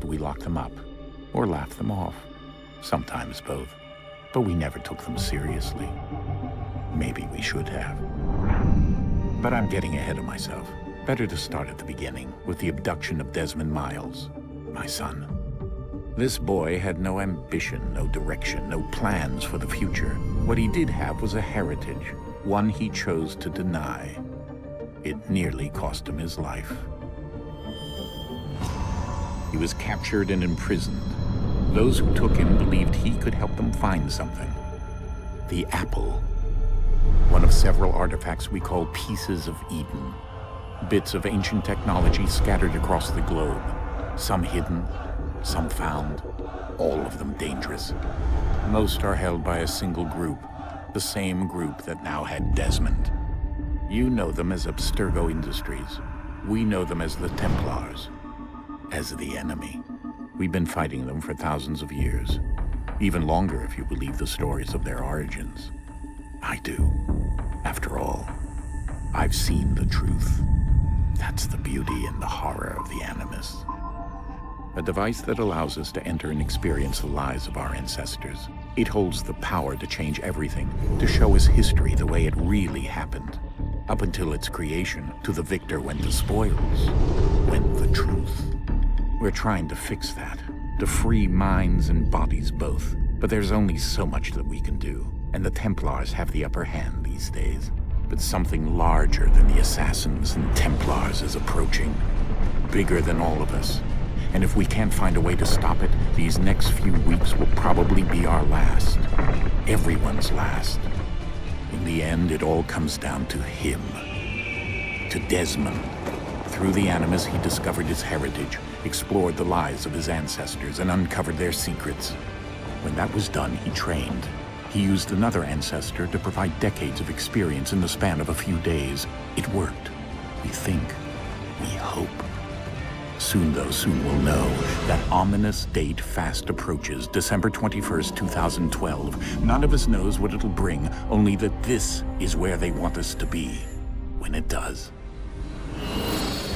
we lock them up, or laugh them off. Sometimes both. But we never took them seriously. Maybe we should have. But I'm getting ahead of myself. Better to start at the beginning, with the abduction of Desmond Miles, my son. This boy had no ambition, no direction, no plans for the future. What he did have was a heritage, one he chose to deny. It nearly cost him his life. He was captured and imprisoned. Those who took him believed he could help them find something. The apple. One of several artifacts we call pieces of Eden. Bits of ancient technology scattered across the globe. Some hidden, some found, all of them dangerous. Most are held by a single group, the same group that now had Desmond. You know them as Abstergo Industries. We know them as the Templars, as the enemy. We've been fighting them for thousands of years, even longer if you believe the stories of their origins. I do. After all, I've seen the truth. That's the beauty and the horror of the Animus. A device that allows us to enter and experience the lives of our ancestors. It holds the power to change everything, to show us history the way it really happened. Up until its creation, to the victor went the spoils, went the truth. We're trying to fix that, to free minds and bodies both. But there's only so much that we can do, and the Templars have the upper hand these days. But something larger than the Assassins and Templars is approaching, bigger than all of us. And if we can't find a way to stop it, these next few weeks will probably be our last. Everyone's last. In the end, it all comes down to him. To Desmond. Through the Animus, he discovered his heritage, explored the lives of his ancestors, and uncovered their secrets. When that was done, he trained. He used another ancestor to provide decades of experience in the span of a few days. It worked. We think. We hope. Soon, though, soon we'll know. That ominous date fast approaches, December 21st, 2012. None of us knows what it'll bring, only that this is where they want us to be, when it does.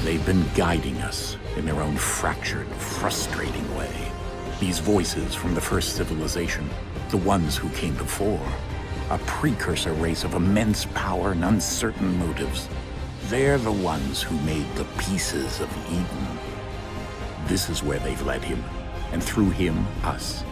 They've been guiding us in their own fractured, frustrating way. These voices from the first civilization, the ones who came before, a precursor race of immense power and uncertain motives. They're the ones who made the pieces of Eden. This is where they've led him, and through him, us.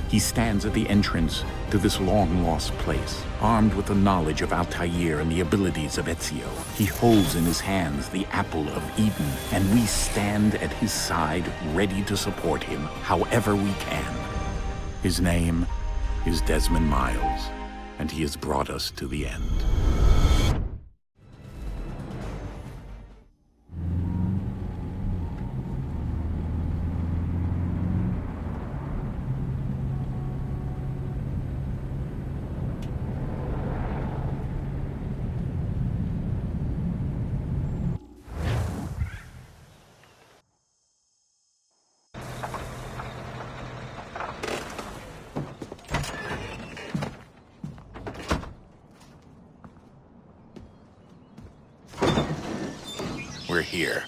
He stands at the entrance to this long-lost place, armed with the knowledge of Altair and the abilities of Ezio. He holds in his hands the apple of Eden, and we stand at his side, ready to support him however we can. His name is Desmond Miles, and he has brought us to the end. We're here.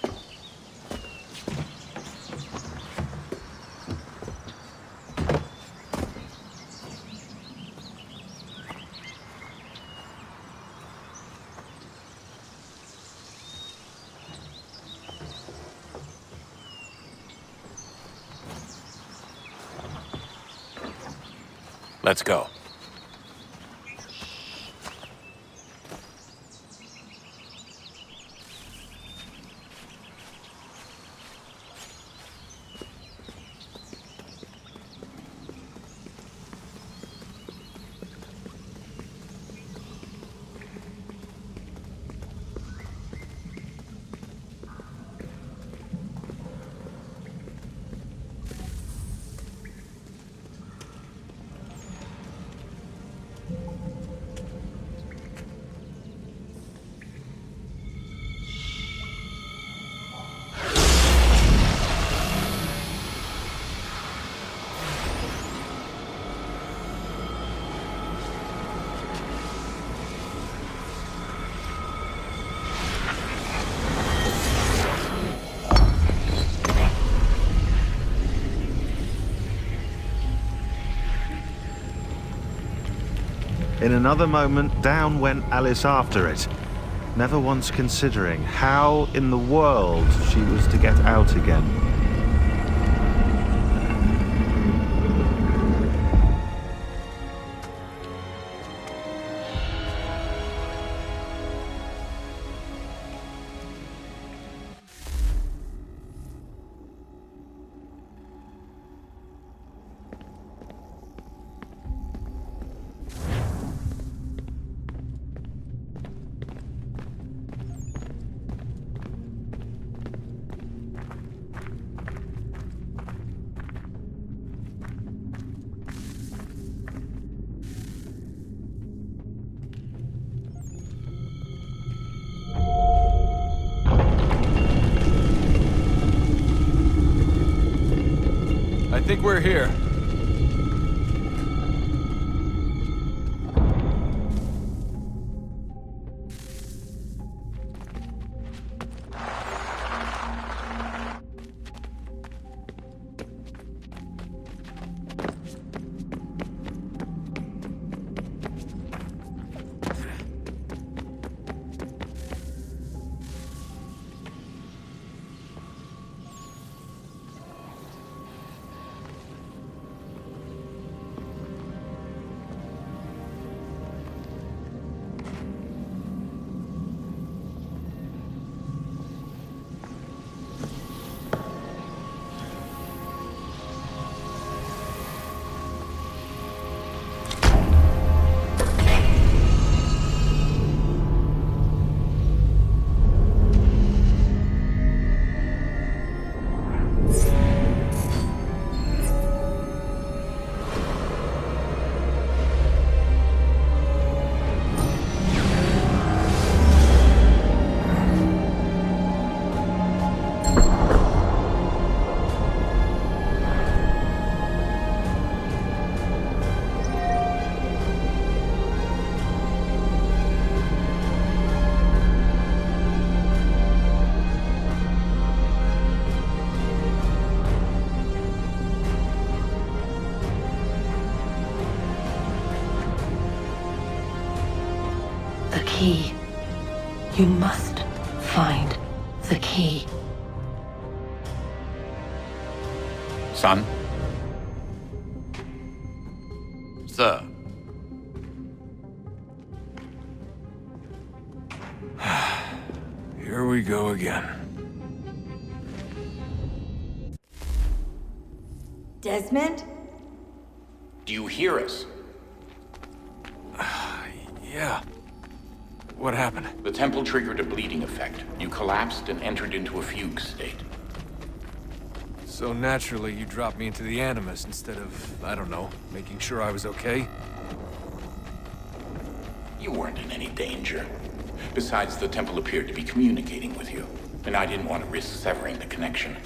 Let's go. In another moment, down went Alice after it, never once considering how in the world she was to get out again. I think we're here. The key. You must find the key. Son? Sir. Here we go again. Desmond? Do you hear us? Yeah. What happened? The temple triggered a bleeding effect. You collapsed and entered into a fugue state. So naturally, you dropped me into the Animus instead of, I don't know, making sure I was okay? You weren't in any danger. Besides, the temple appeared to be communicating with you, and I didn't want to risk severing the connection.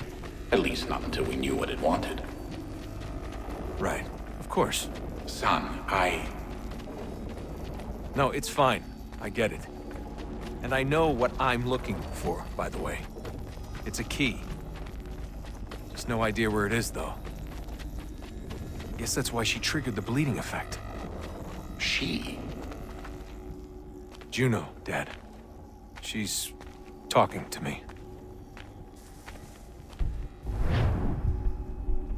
At least not until we knew what it wanted. Right. Of course. Son, No, it's fine. I get it. And I know what I'm looking for, by the way. It's a key. Just no idea where it is, though. Guess that's why she triggered the bleeding effect. She? Juno, Dad. She's talking to me.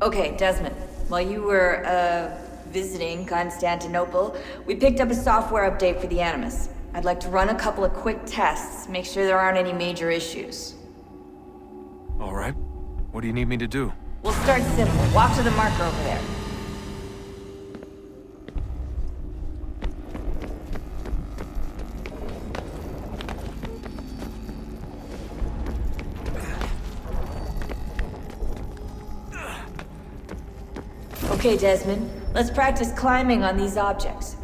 Okay, Desmond. While you were, visiting Constantinople, we picked up a software update for the Animus. I'd like to run a couple of quick tests, make sure there aren't any major issues. All right. What do you need me to do? We'll start simple. Walk to the marker over there. Okay, Desmond. Let's practice climbing on these objects.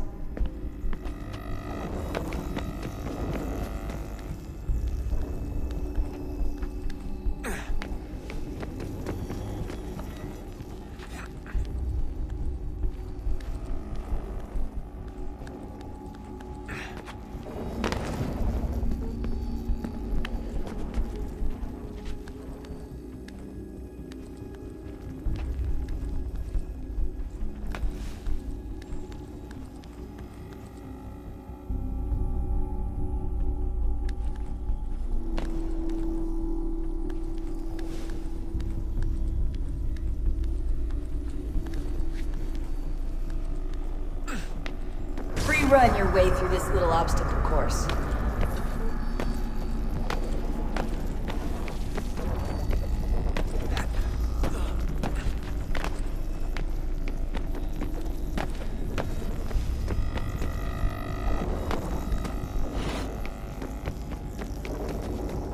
run your way through this little obstacle course.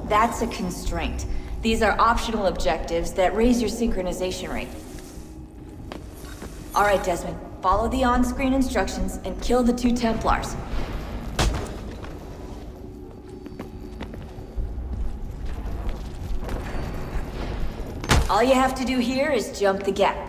That's a constraint. These are optional objectives that raise your synchronization rate. Alright, Desmond. Follow the on-screen instructions and kill the 2 Templars. All you have to do here is jump the gap.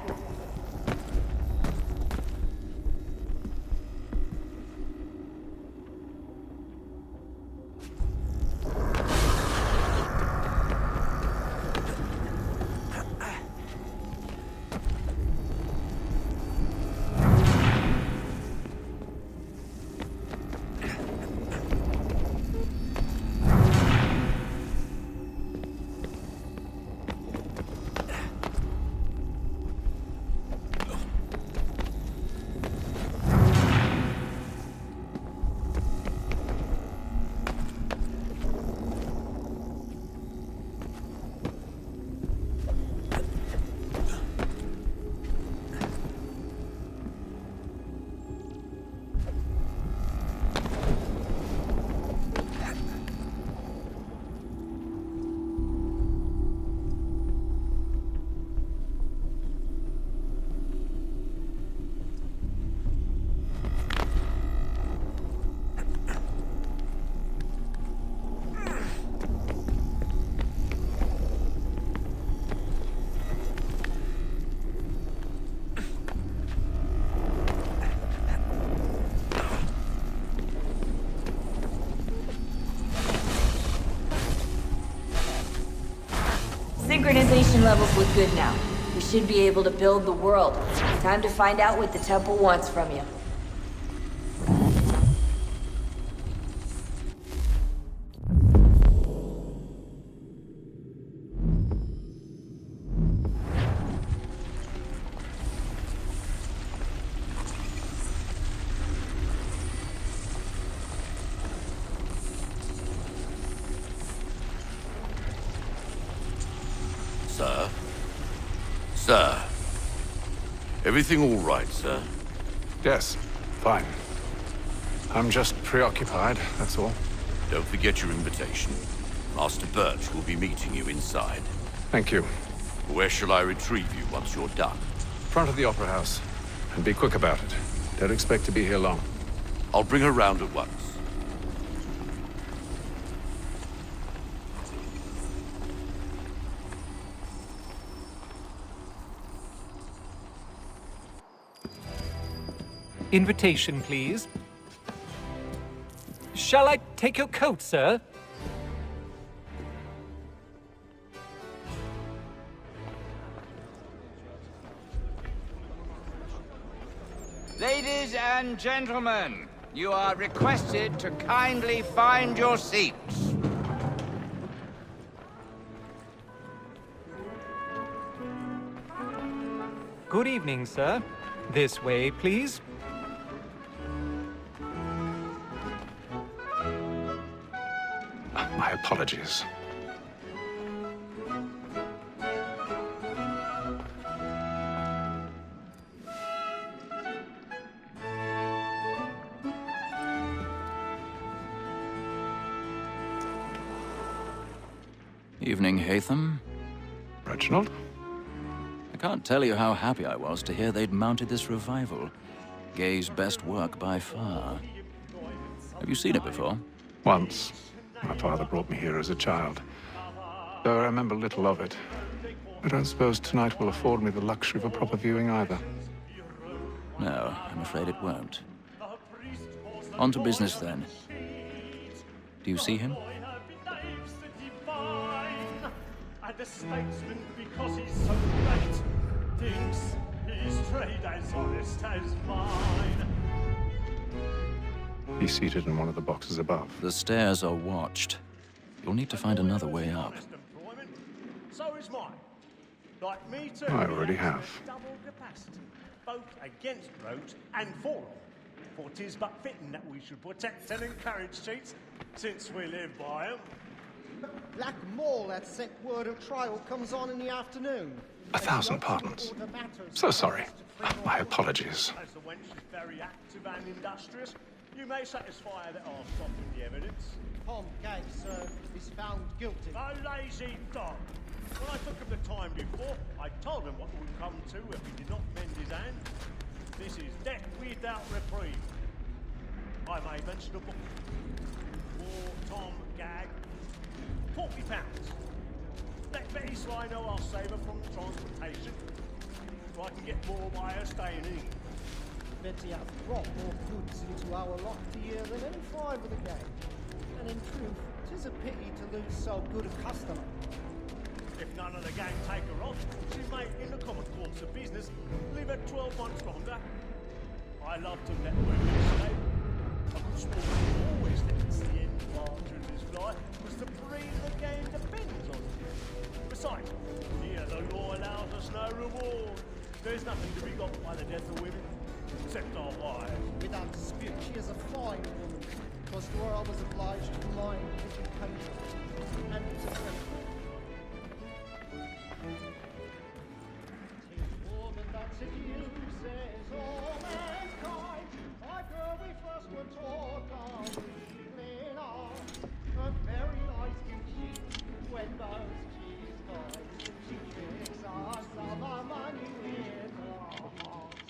Synchronization levels look good now. We should be able to build the world. Time to find out what the temple wants from you. Sir? Sir? Everything all right, sir? Yes, fine. I'm just preoccupied, that's all. Don't forget your invitation. Master Birch will be meeting you inside. Thank you. Where shall I retrieve you once you're done? Front of the Opera House. And be quick about it. Don't expect to be here long. I'll bring her round at once. Invitation, please. Shall I take your coat, sir? Ladies and gentlemen, you are requested to kindly find your seats. Good evening, sir. This way, please. My apologies. Evening, Hatham. Reginald? I can't tell you how happy I was to hear they'd mounted this revival. Gay's best work by far. Have you seen it before? Once. My father brought me here as a child. Though I remember little of it. I don't suppose tonight will afford me the luxury of a proper viewing either. No, I'm afraid it won't. On to business, then. Do you see him? And the statesman, because he's so great, thinks his trade as honest as mine. He's seated in one of the boxes above. The stairs are watched. You'll need to find another way up. So is mine. Like me too. I already have. Double capacity, both against rote and for. For 'tis but fitting that we should protect and encourage cheats, since we live by 'em. Black Mall had sent word of trial comes on in the afternoon. 1,000 pardons. So sorry. My apologies. As the wench is very active and industrious, you may satisfy her that I'll soften the evidence. Tom Gag, sir, is found guilty. A lazy dog! When I took him the time before, I told him what would come to if he did not mend his hand. This is death without reprieve. I may mention a book. For Tom Gag, £40. Let Betty Sly know I'll save her from transportation, so I can get more by her staying in. Betty hath brought more goods into our locked year than any five of the gang. And in truth, 'tis a pity to lose so good a customer. If none of the gang take her on, she may, in the common course of business, live at 12 months longer. I love to let women stay. A good sportsman always lets the end partridges fly, because the breed of the game depends on it. Besides, here the law allows us no reward. There's nothing to be got by the death of women, except our wives. Without dispute, she is a fine woman, because to her I was obliged to mind education and discipline. Woman that seduces all mankind, like her we first were taught our weakling arms. Her very eyes can cheat when those cheese toys. She tricks us of our money with her hearts.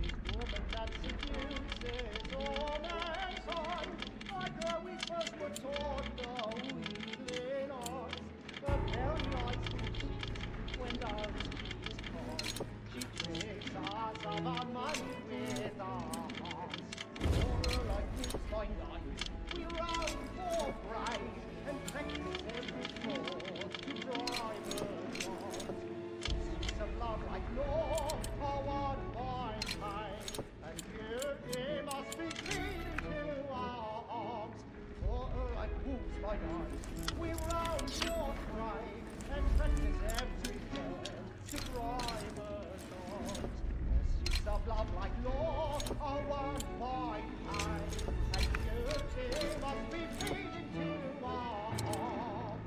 This woman that seduces all mankind, like her we first were taught our weakling arms. Her very eyes can cheat when those cheese toys. She tricks us of our money with her hearts. For her like this by night, we round for pride and practice every fraud to drive her on. Streets of love like law are won by time, and beauty must be feed into our arms. For her like wolves by night, we round for pride and practice every fraud to drive her on. Streets of love like law are won by time, and beauty must be feed into our arms.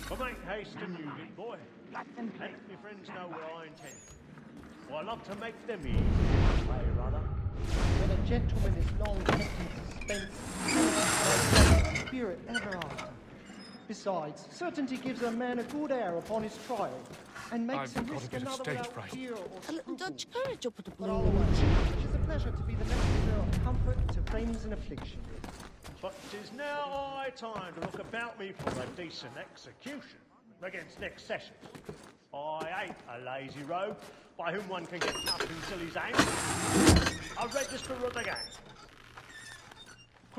But make haste and use it, boy. And let your friends know what I intend. Well, I love to make them easy, hey, brother. When a gentleman is long kept in suspense, spirit ever after. Besides, certainty gives a man a good air upon his trial, and makes him risk another without fear or scruple. But all away, it is a pleasure to be the messenger of comfort to friends in affliction. But 'tis now high time to look about me for a decent execution against next session. I ain't a lazy rogue by whom one can get up until his aim. I'll register of the gang.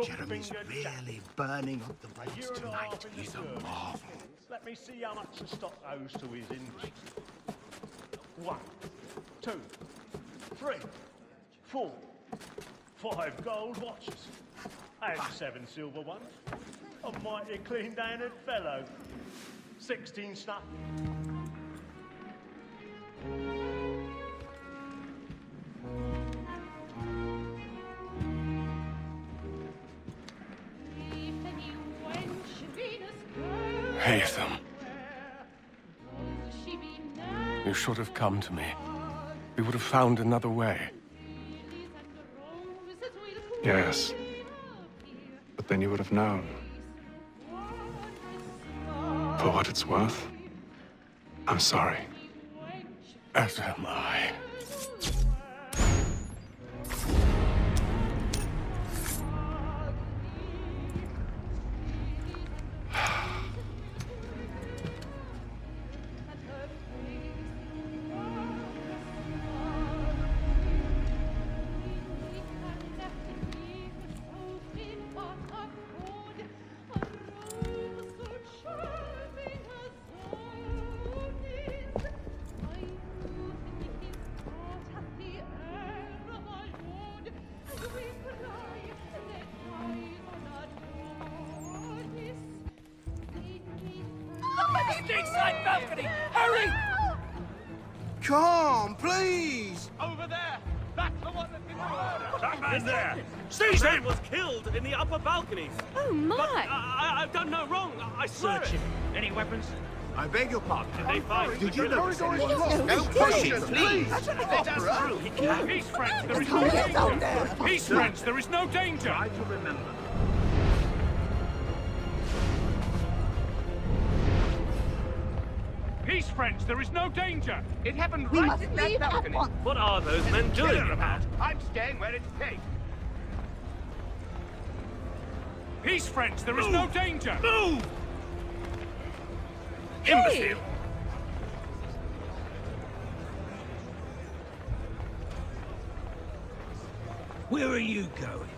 Jeremy's really burning up the place tonight. He's a marvel. Let me see how much the stock owes to his interest. 1, 2, 3, 4, 5 gold watches. And 7 silver ones. A mighty clean-handed fellow. 16 snuff. Haytham. You should have come to me. We would have found another way. Yes. But then you would have known. For what it's worth, I'm sorry. As am I. Stateside balcony! Hurry! Come, please! Over there! That's the one that did the murder! That man there! Seize him! Was killed in the upper balconies. Oh, my! But I've done no wrong. I swear Search it. him. Any weapons? I beg your pardon. Did they find? Did you notice anyone? No pushing, please! That's an opera. Peace, friends, there is no danger! Peace, friends, there is no danger! Try to remember. Peace, friends, there is no danger! It happened We right must in that leave at balcony! once. What are those men doing about? I'm staying where it's safe. Peace, friends, there is no danger! Move! Imbecile! Where are you going?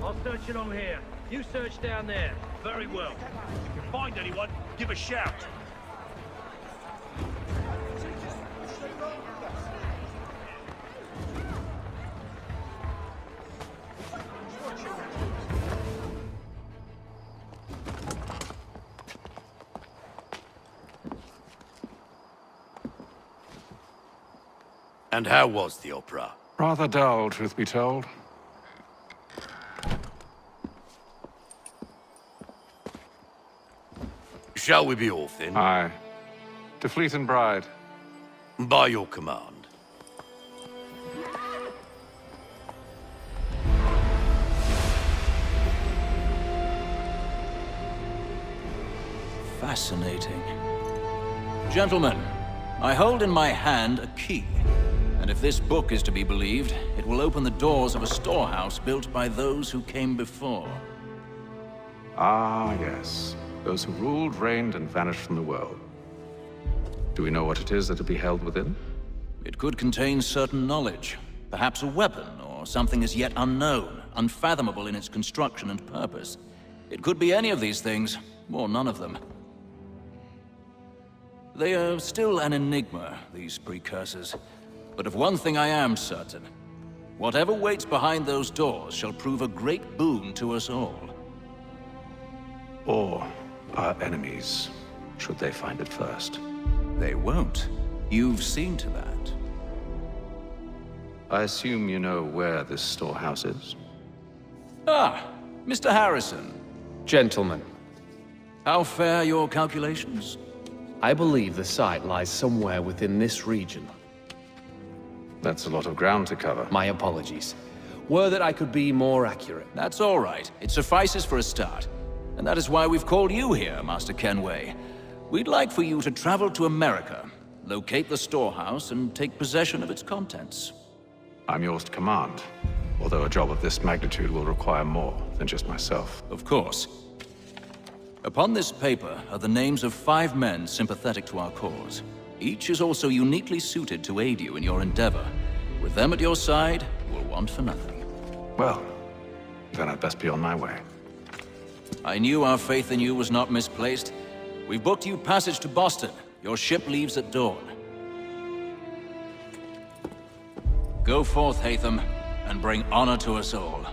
I'll search along here. You search down there. Very well. If you find anyone, give a shout. And how was the opera? Rather dull, truth be told. Shall we be off then? Aye. To Fleet and Bride. By your command. Fascinating. Gentlemen, I hold in my hand a key. And if this book is to be believed, it will open the doors of a storehouse built by those who came before. Ah, yes. Those who ruled, reigned, and vanished from the world. Do we know what it is that will be held within? It could contain certain knowledge. Perhaps a weapon, or something as yet unknown, unfathomable in its construction and purpose. It could be any of these things, or none of them. They are still an enigma, these precursors. But of one thing I am certain. Whatever waits behind those doors shall prove a great boon to us all. Or our enemies, should they find it first. They won't. You've seen to that. I assume you know where this storehouse is? Ah, Mr. Harrison. Gentlemen, How fare your calculations? I believe the site lies somewhere within this region. That's a lot of ground to cover. My apologies. Were that I could be more accurate. That's all right. It suffices for a start. And that is why we've called you here, Master Kenway. We'd like for you to travel to America, locate the storehouse, and take possession of its contents. I'm yours to command, although a job of this magnitude will require more than just myself. Of course. Upon this paper are the names of 5 men sympathetic to our cause. Each is also uniquely suited to aid you in your endeavor. With them at your side, you will want for nothing. Well, then I'd best be on my way. I knew our faith in you was not misplaced. We've booked you passage to Boston. Your ship leaves at dawn. Go forth, Hatham, and bring honor to us all.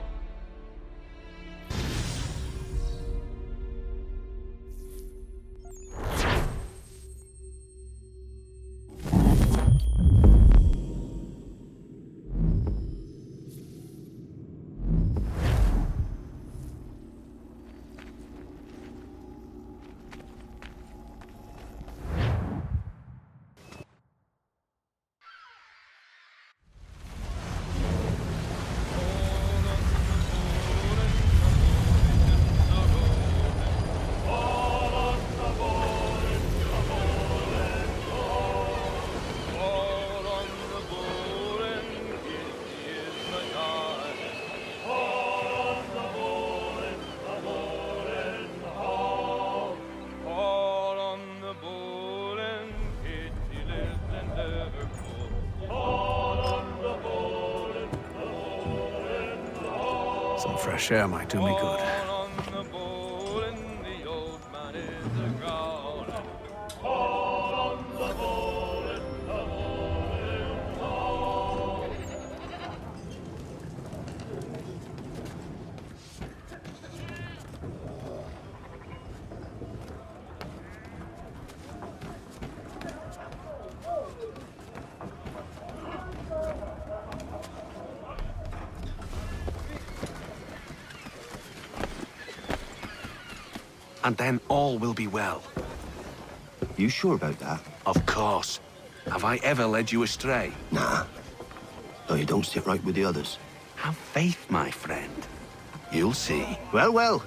Some fresh air might do me good. and then all will be well. You sure about that? Of course. Have I ever led you astray? Nah. No, you don't sit right with the others. Have faith, my friend. You'll see. Well, well.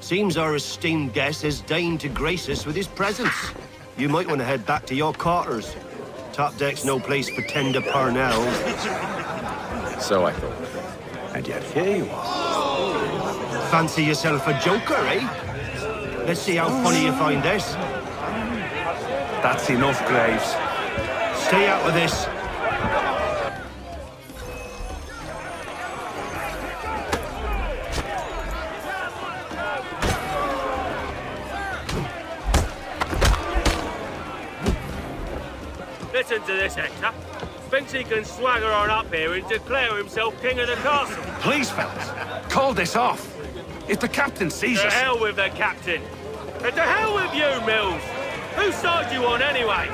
Seems our esteemed guest has deigned to grace us with his presence. You might want to head back to your quarters. Top deck's no place for tender Parnell. So I thought. And yet here you are. Fancy yourself a joker, eh? Let's see how funny you find this. That's enough, Graves. Stay out of this. Listen to this, Hector. Thinks he can swagger on up here and declare himself king of the castle. Please, fellas, call this off. If the captain sees To us... hell with the captain. And to hell with you, Mills. Whose side you on, anyway?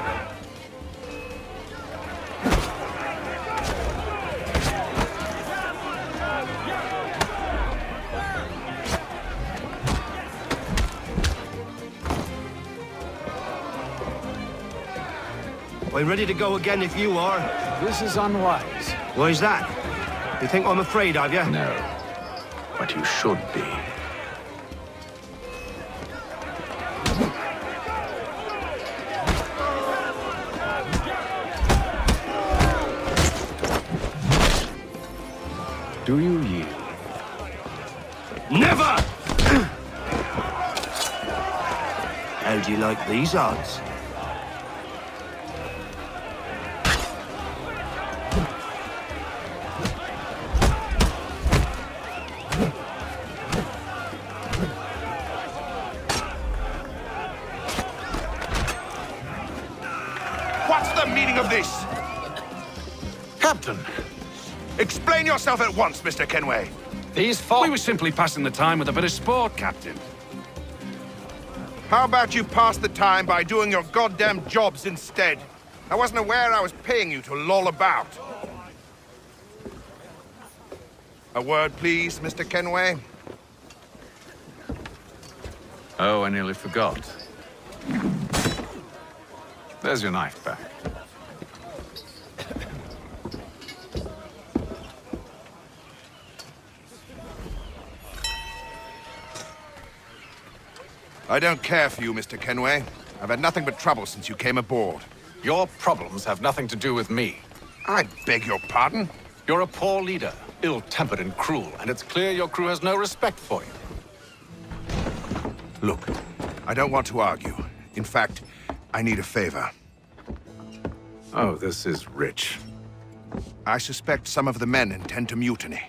I'm ready to go again if you are. This is unwise. Why's that? You think I'm afraid of you? No, but you should be. Do you yield? Never! How do you like these odds? What's the meaning of this? Captain! Explain yourself at once, Mr. Kenway. These folk... We were simply passing the time with a bit of sport, Captain. How about you pass the time by doing your goddamn jobs instead? I wasn't aware I was paying you to loll about. A word, please, Mr. Kenway. Oh, I nearly forgot. There's your knife back. I don't care for you, Mr. Kenway. I've had nothing but trouble since you came aboard. Your problems have nothing to do with me. I beg your pardon? You're a poor leader, ill-tempered and cruel, and it's clear your crew has no respect for you. Look, I don't want to argue. In fact, I need a favor. Oh, this is rich. I suspect some of the men intend to mutiny.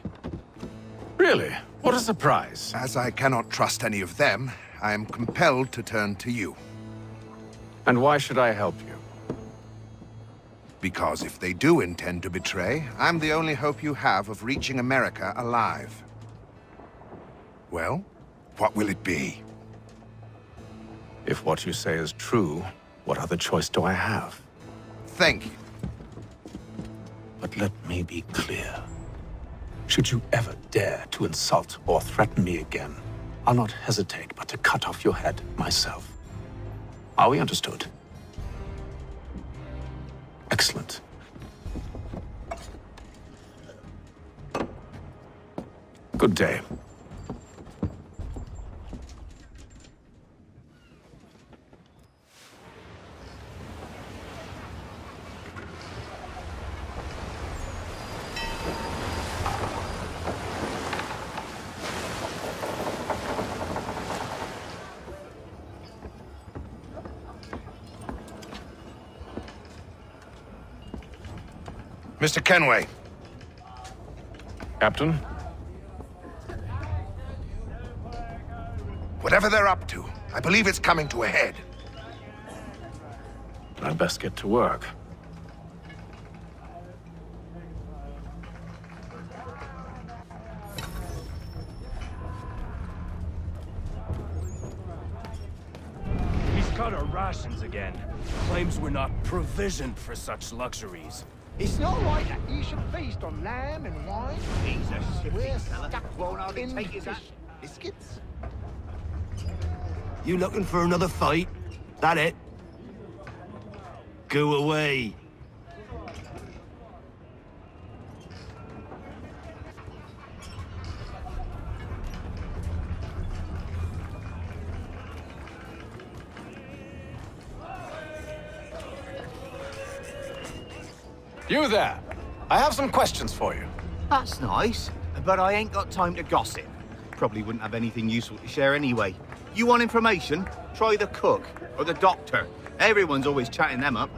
Really? What a surprise. As I cannot trust any of them, I am compelled to turn to you. And why should I help you? Because if they do intend to betray, I'm the only hope you have of reaching America alive. Well, what will it be? If what you say is true, what other choice do I have? Thank you. But let me be clear. Should you ever dare to insult or threaten me again, I'll not hesitate but to cut off your head myself. Are we understood? Excellent. Good day. Mr. Kenway. Captain? Whatever they're up to, I believe it's coming to a head. I'd best get to work. He's cut our rations again. Claims we're not provisioned for such luxuries. It's not right that you should feast on lamb and wine. He's a We're fella. stuck Won't hardly in take his fish ass. biscuits. You looking for another fight? That it? Go away. You there! I have some questions for you. That's nice, but I ain't got time to gossip. Probably wouldn't have anything useful to share anyway. You want information? Try the cook or the doctor. Everyone's always chatting them up.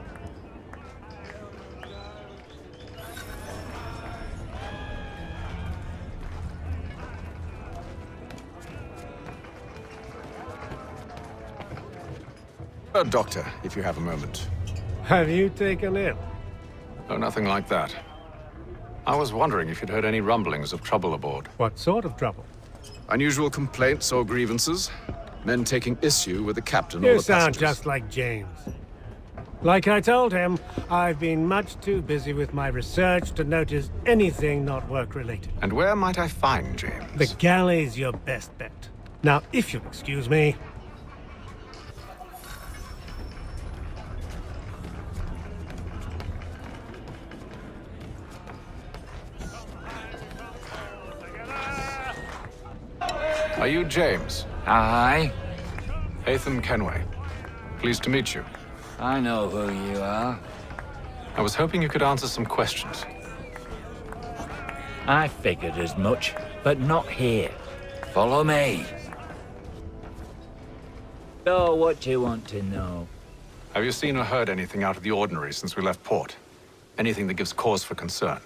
Doctor, if you have a moment. Have you taken ill? Oh, nothing like that. I was wondering if you'd heard any rumblings of trouble aboard. What sort of trouble? Unusual complaints or grievances? Men taking issue with the captain or You the sound passengers? just like James. Like I told him, I've been much too busy with my research to notice anything not work-related. And where might I find James? The galley's your best bet. Now, if you'll excuse me... Are you James? Aye. Hatham Kenway. Pleased to meet you. I know who you are. I was hoping you could answer some questions. I figured as much, but not here. Follow me. So, what do you want to know? Have you seen or heard anything out of the ordinary since we left port? Anything that gives cause for concern?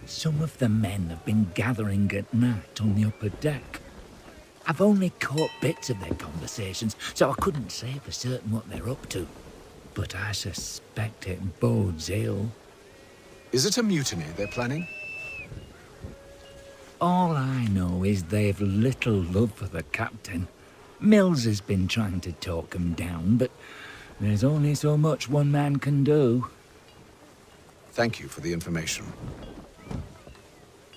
Some of the men have been gathering at night on the upper deck. I've only caught bits of their conversations, so I couldn't say for certain what they're up to. But I suspect it bodes ill. Is it a mutiny they're planning? All I know is they've little love for the captain. Mills has been trying to talk him down, but there's only so much one man can do. Thank you for the information.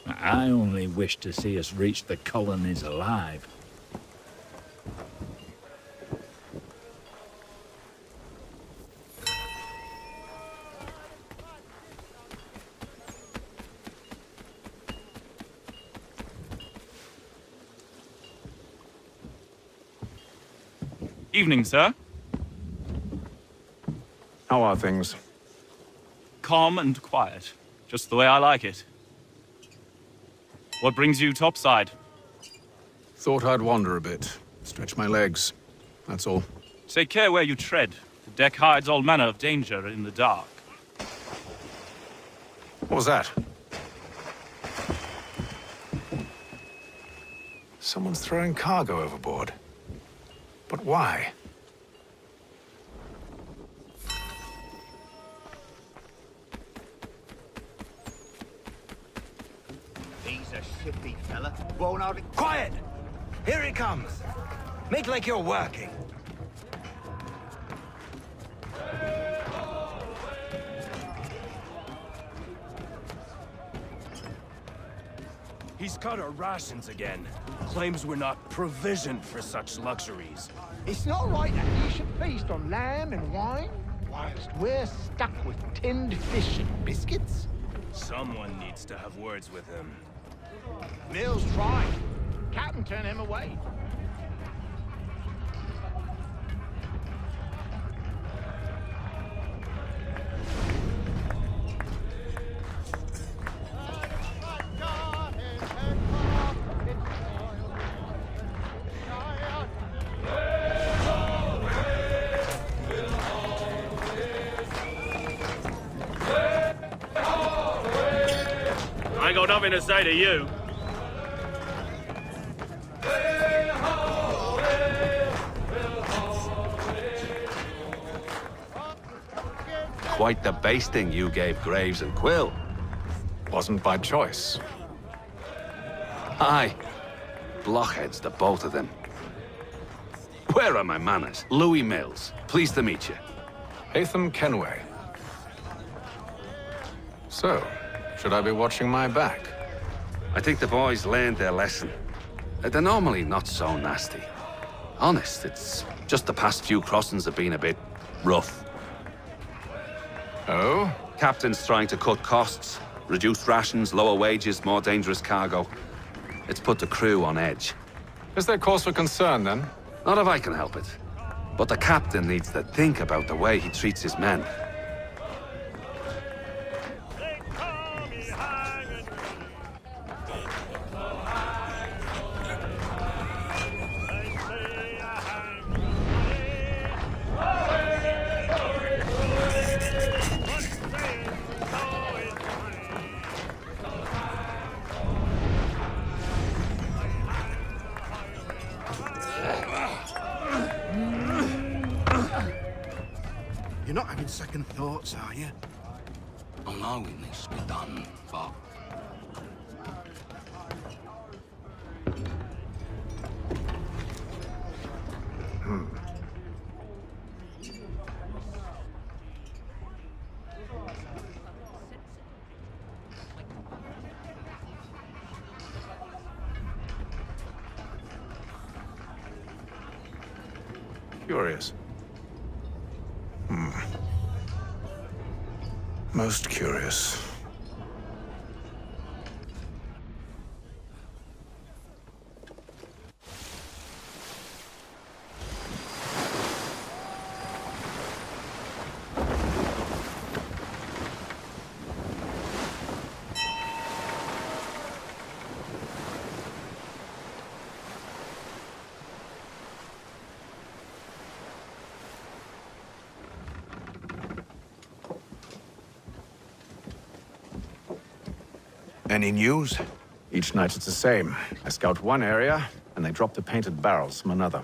I only wish to see us reach the colonies alive. Evening, sir. How are things? Calm and quiet. Just the way I like it. What brings you topside? Thought I'd wander a bit. Stretch my legs. That's all. Take care where you tread. The deck hides all manner of danger in the dark. What was that? Someone's throwing cargo overboard. But why? He's a shifty fella. Won't hardly... Quiet! Here he comes. Make like you're working. He's cut our rations again. Claims we're not provisioned for such luxuries. It's not right that you should feast on lamb and wine, whilst we're stuck with tinned fish and biscuits. Someone needs to have words with him. Mills tried. Captain turned him away. I ain't got nothing to say to you. Quite the basting you gave Graves and Quill. Wasn't by choice. Aye. Blockheads, the both of them. Where are my manners? Louis Mills. Pleased to meet you. Hatham Kenway. So, should I be watching my back? I think the boys learned their lesson. They're normally not so nasty. Honest, it's just the past few crossings have been a bit rough. Oh? Captain's trying to cut costs, reduce rations, lower wages, more dangerous cargo. It's put the crew on edge. Is there cause for concern, then? Not if I can help it. But the captain needs to think about the way he treats his men. You're not having second thoughts, are you? I know it needs to be done, but... Curious. Most curious. Any news? Each night it's the same. I scout one area, and they drop the painted barrels from another.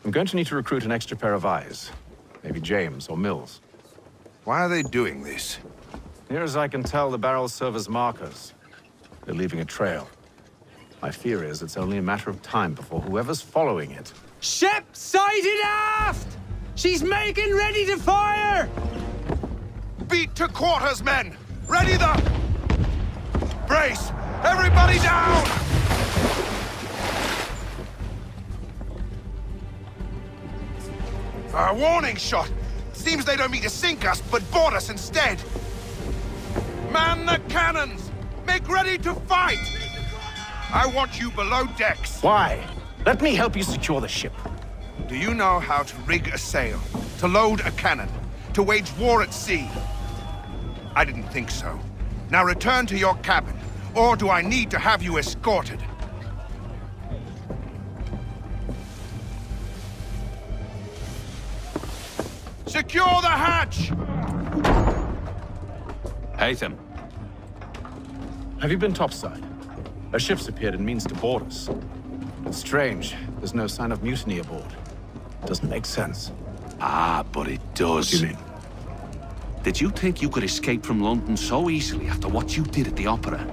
I'm going to need to recruit an extra pair of eyes. Maybe James or Mills. Why are they doing this? Near as I can tell, the barrels serve as markers. They're leaving a trail. My fear is it's only a matter of time before whoever's following it... Ship sighted aft! She's making ready to fire! Beat to quarters, men! Ready the... Brace! Everybody down! A warning shot! Seems they don't mean to sink us, but board us instead! Man the cannons! Make ready to fight! I want you below decks! Why? Let me help you secure the ship. Do you know how to rig a sail? To load a cannon? To wage war at sea? I didn't think so. Now return to your cabin, or do I need to have you escorted? Secure the hatch! Haytham. Have you been topside? A ship's appeared and means to board us. It's strange. There's no sign of mutiny aboard. Doesn't make sense. Ah, but it does. What do you mean? Did you think you could escape from London so easily after what you did at the opera?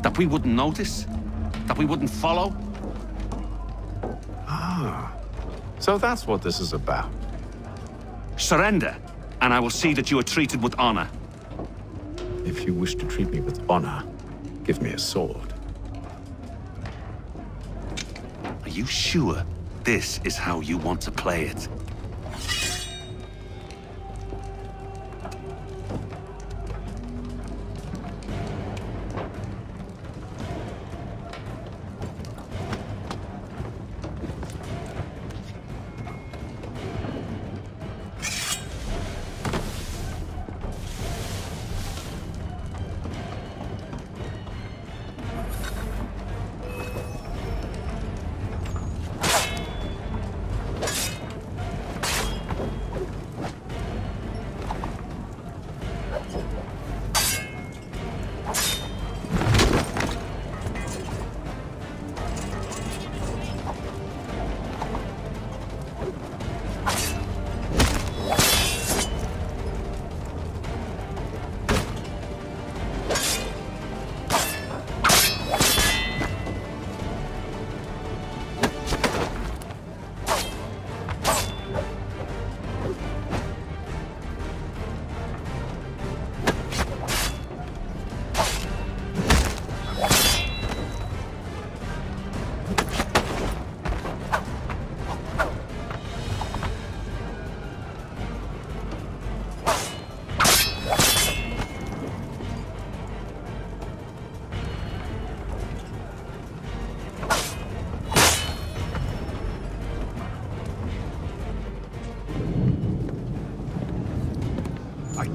That we wouldn't notice? That we wouldn't follow? Ah. So that's what this is about. Surrender, and I will see that you are treated with honor. If you wish to treat me with honor, give me a sword. Are you sure this is how you want to play it?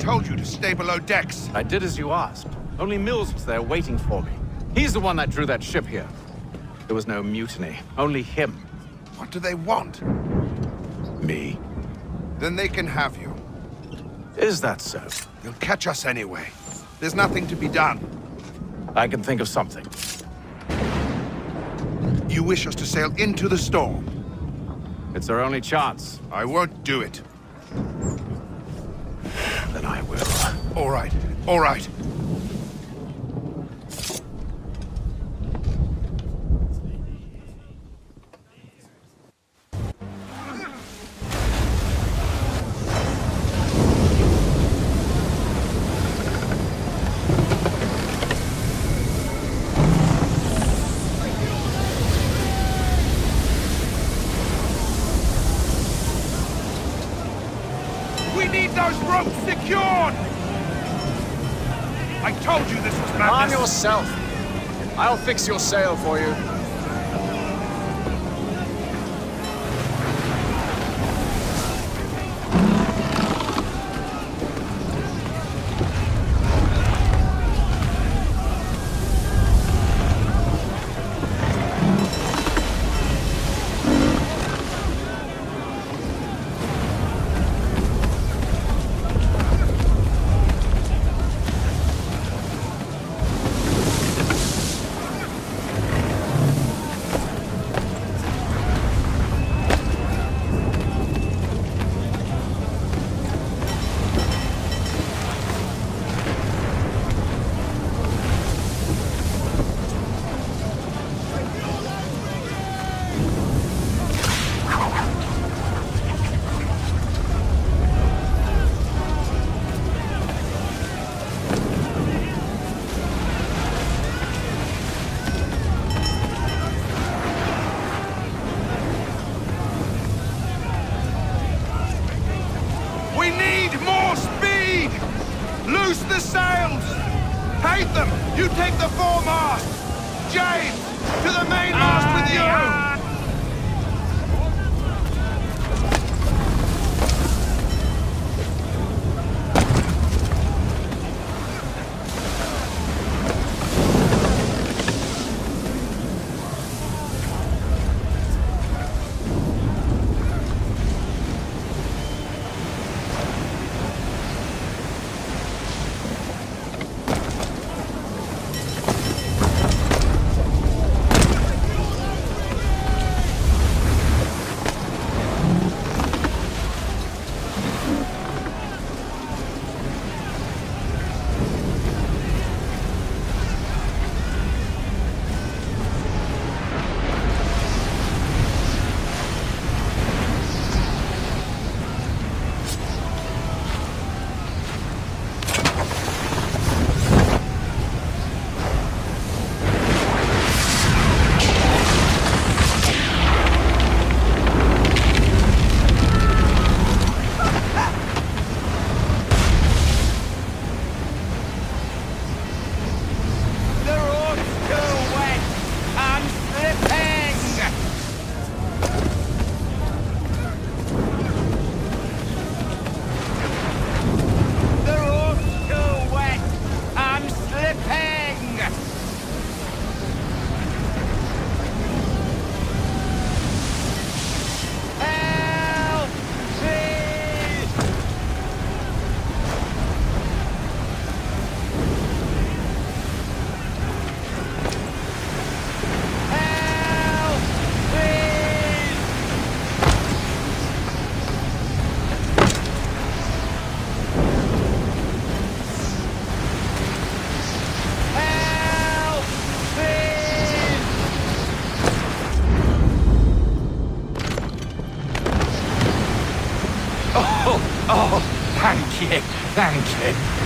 told you to stay below decks. I did as you asked. Only Mills was there waiting for me. He's the one that drew that ship here. There was no mutiny, only him. What do they want? Me. Then they can have you. Is that so? They'll catch us anyway. There's nothing to be done. I can think of something. You wish us to sail into the storm? It's our only chance. I won't do it. Then I will. All right, all right. We need those ropes secured! I told you this was madness! Arm yourself. I'll fix your sail for you. We need more speed! Loose the sails! Hate them! You take the foremast! James, to the mainmast with you! Oh, thank you, thank you.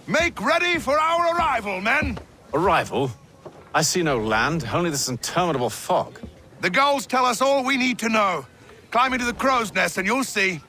Make ready for our arrival, men! Arrival? I see no land, only this interminable fog. The gulls tell us all we need to know. Climb into the crow's nest and you'll see.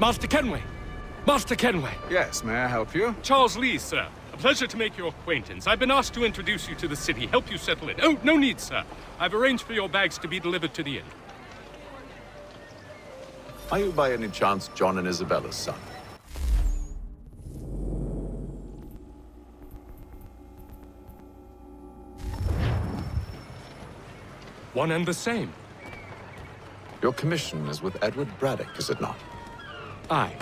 Master Kenway! Master Kenway! Yes, may I help you? Charles Lee, sir. A pleasure to make your acquaintance. I've been asked to introduce you to the city, help you settle in. Oh, no need, sir. I've arranged for your bags to be delivered to the inn. Are you by any chance John and Isabella's son? One and the same. Your commission is with Edward Braddock, is it not? Aye.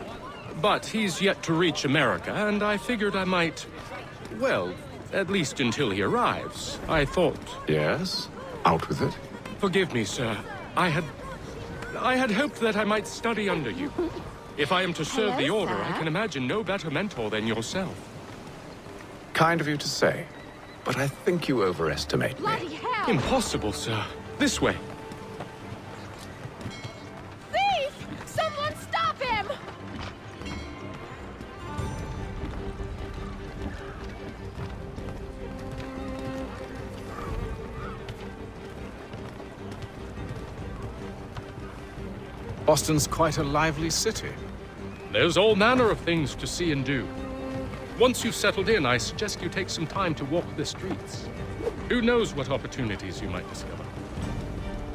But he's yet to reach America, and I figured I might... Well, at least until he arrives. I thought... Yes? Out with it. Forgive me, sir. I had hoped that I might study under you. If I am to serve the Order, I can imagine no better mentor than yourself. Kind of you to say, but I think you overestimate me. Impossible, sir. This way. Thief! Someone stop him! Boston's quite a lively city. There's all manner of things to see and do. Once you've settled in, I suggest you take some time to walk the streets. Who knows what opportunities you might discover.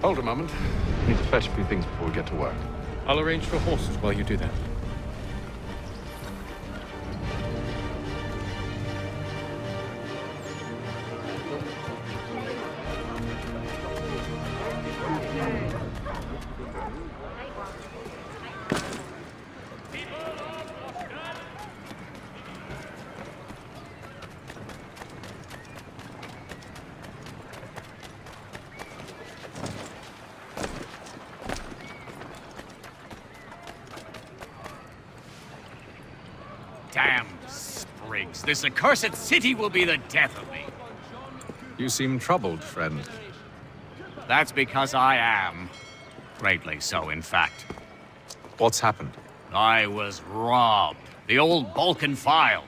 Hold a moment. I need to fetch a few things before we get to work. I'll arrange for horses while you do that. Damn sprigs. This accursed city will be the death of me. You seem troubled, friend. That's because I am. Greatly so, in fact. What's happened? I was robbed. The old Balkan file.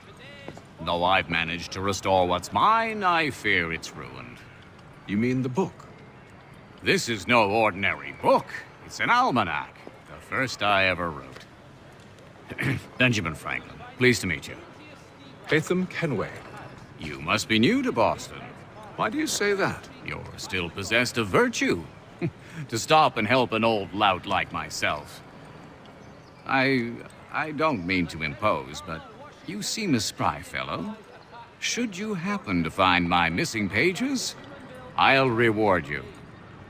Though I've managed to restore what's mine, I fear it's ruined. You mean the book? This is no ordinary book. It's an almanac. The first I ever wrote. Benjamin Franklin. Pleased to meet you. Hatham Kenway. You must be new to Boston. Why do you say that? You're still possessed of virtue. To stop and help an old lout like myself. I don't mean to impose, but you seem a spry fellow. Should you happen to find my missing pages, I'll reward you.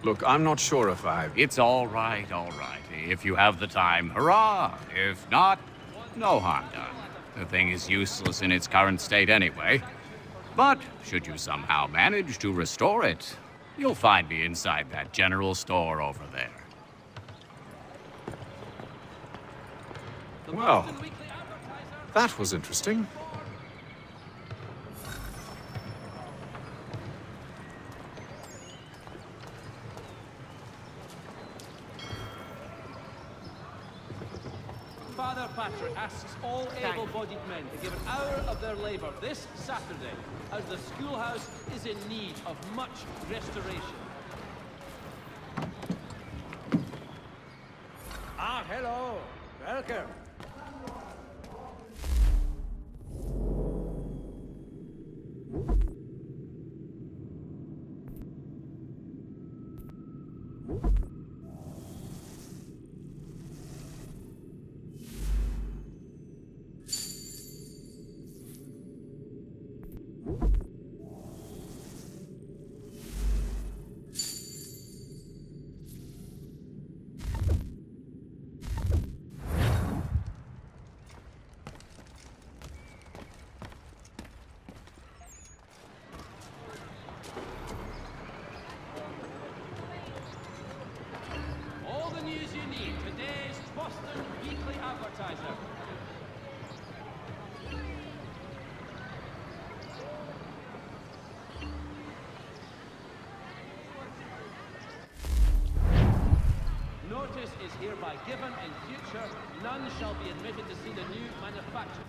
Look, I'm not sure if It's all right, all right. If you have the time, hurrah! If not, no harm done. The thing is useless in its current state anyway. But should you somehow manage to restore it, you'll find me inside that general store over there. Well, that was interesting. Father Patrick asks all able-bodied men to give an hour of their labor this Saturday, as the schoolhouse is in need of much restoration. Ah, hello. Welcome. All the news you need, today's Boston Weekly Advertiser. Notice is hereby given. In future, none shall be admitted to see the new manufacture.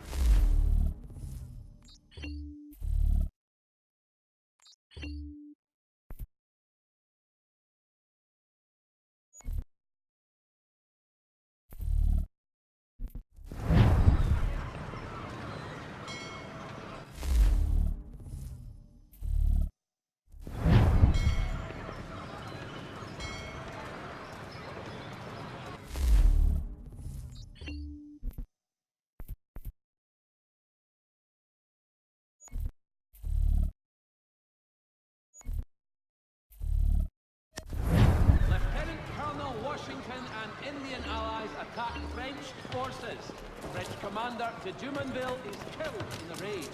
Lieutenant Colonel Washington and Indian allies attack French forces. French commander de Jumonville is killed in the raid.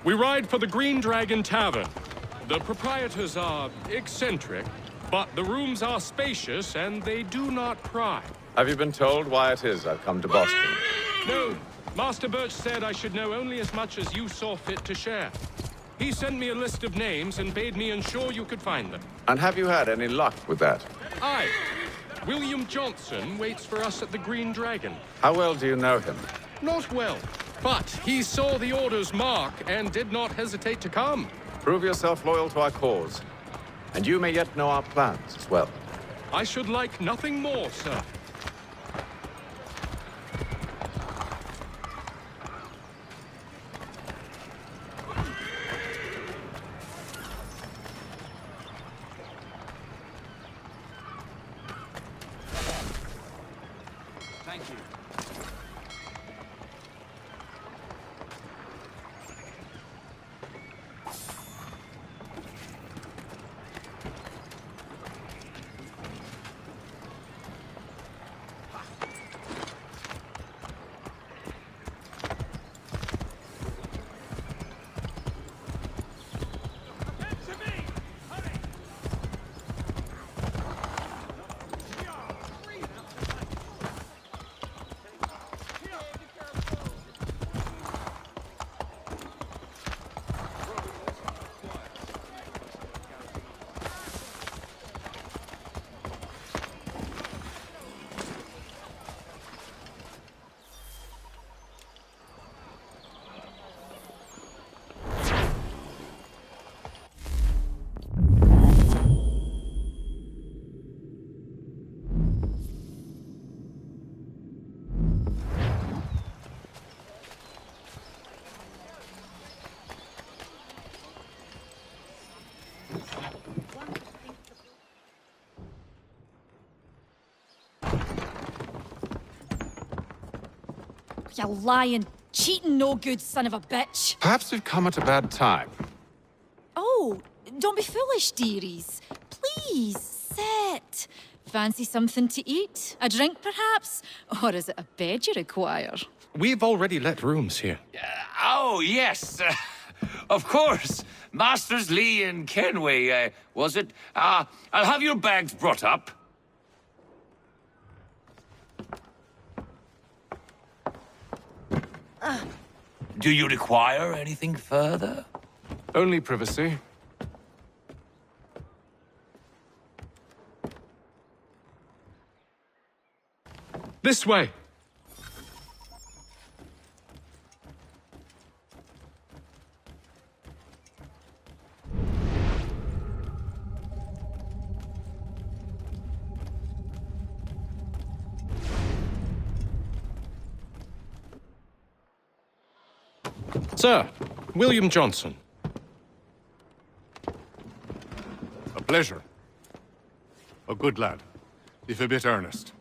We ride for the Green Dragon Tavern. The proprietors are eccentric, but the rooms are spacious and they do not pry. Have you been told why it is I've come to Boston? No, Master Birch said I should know only as much as you saw fit to share. He sent me a list of names and bade me ensure you could find them. And have you had any luck with that? Aye. William Johnson waits for us at the Green Dragon. How well do you know him? Not well, but he saw the order's mark and did not hesitate to come. Prove yourself loyal to our cause, and you may yet know our plans as well. I should like nothing more, sir. Thank you. You lying, cheating, no good son of a bitch. Perhaps we've come at a bad time. Oh, don't be foolish, dearies. Please, sit. fancy something to eat? A drink, perhaps? Or is it a bed you require? We've already let rooms here. Oh, yes. Of course. Masters Lee and Kenway, was it? I'll have your bags brought up. Do you require anything further? Only privacy. This way! Sir, William Johnson. A pleasure. A good lad, if a bit earnest.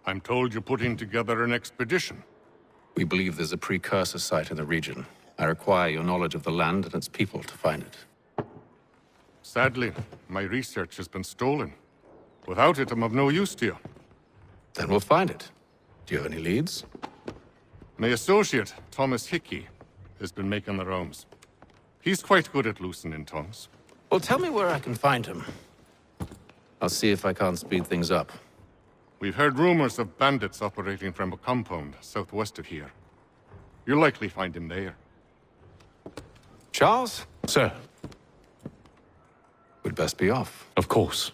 I'm told you're putting together an expedition. We believe there's a precursor site in the region. I require your knowledge of the land and its people to find it. Sadly, my research has been stolen. Without it, I'm of no use to you. Then we'll find it. Do you have any leads? My associate, Thomas Hickey, has been making the rounds. He's quite good at loosening tongues. Well, tell me where I can find him. I'll see if I can't speed things up. We've heard rumors of bandits operating from a compound southwest of here. You'll likely find him there. Charles? Sir. We'd best be off. Of course.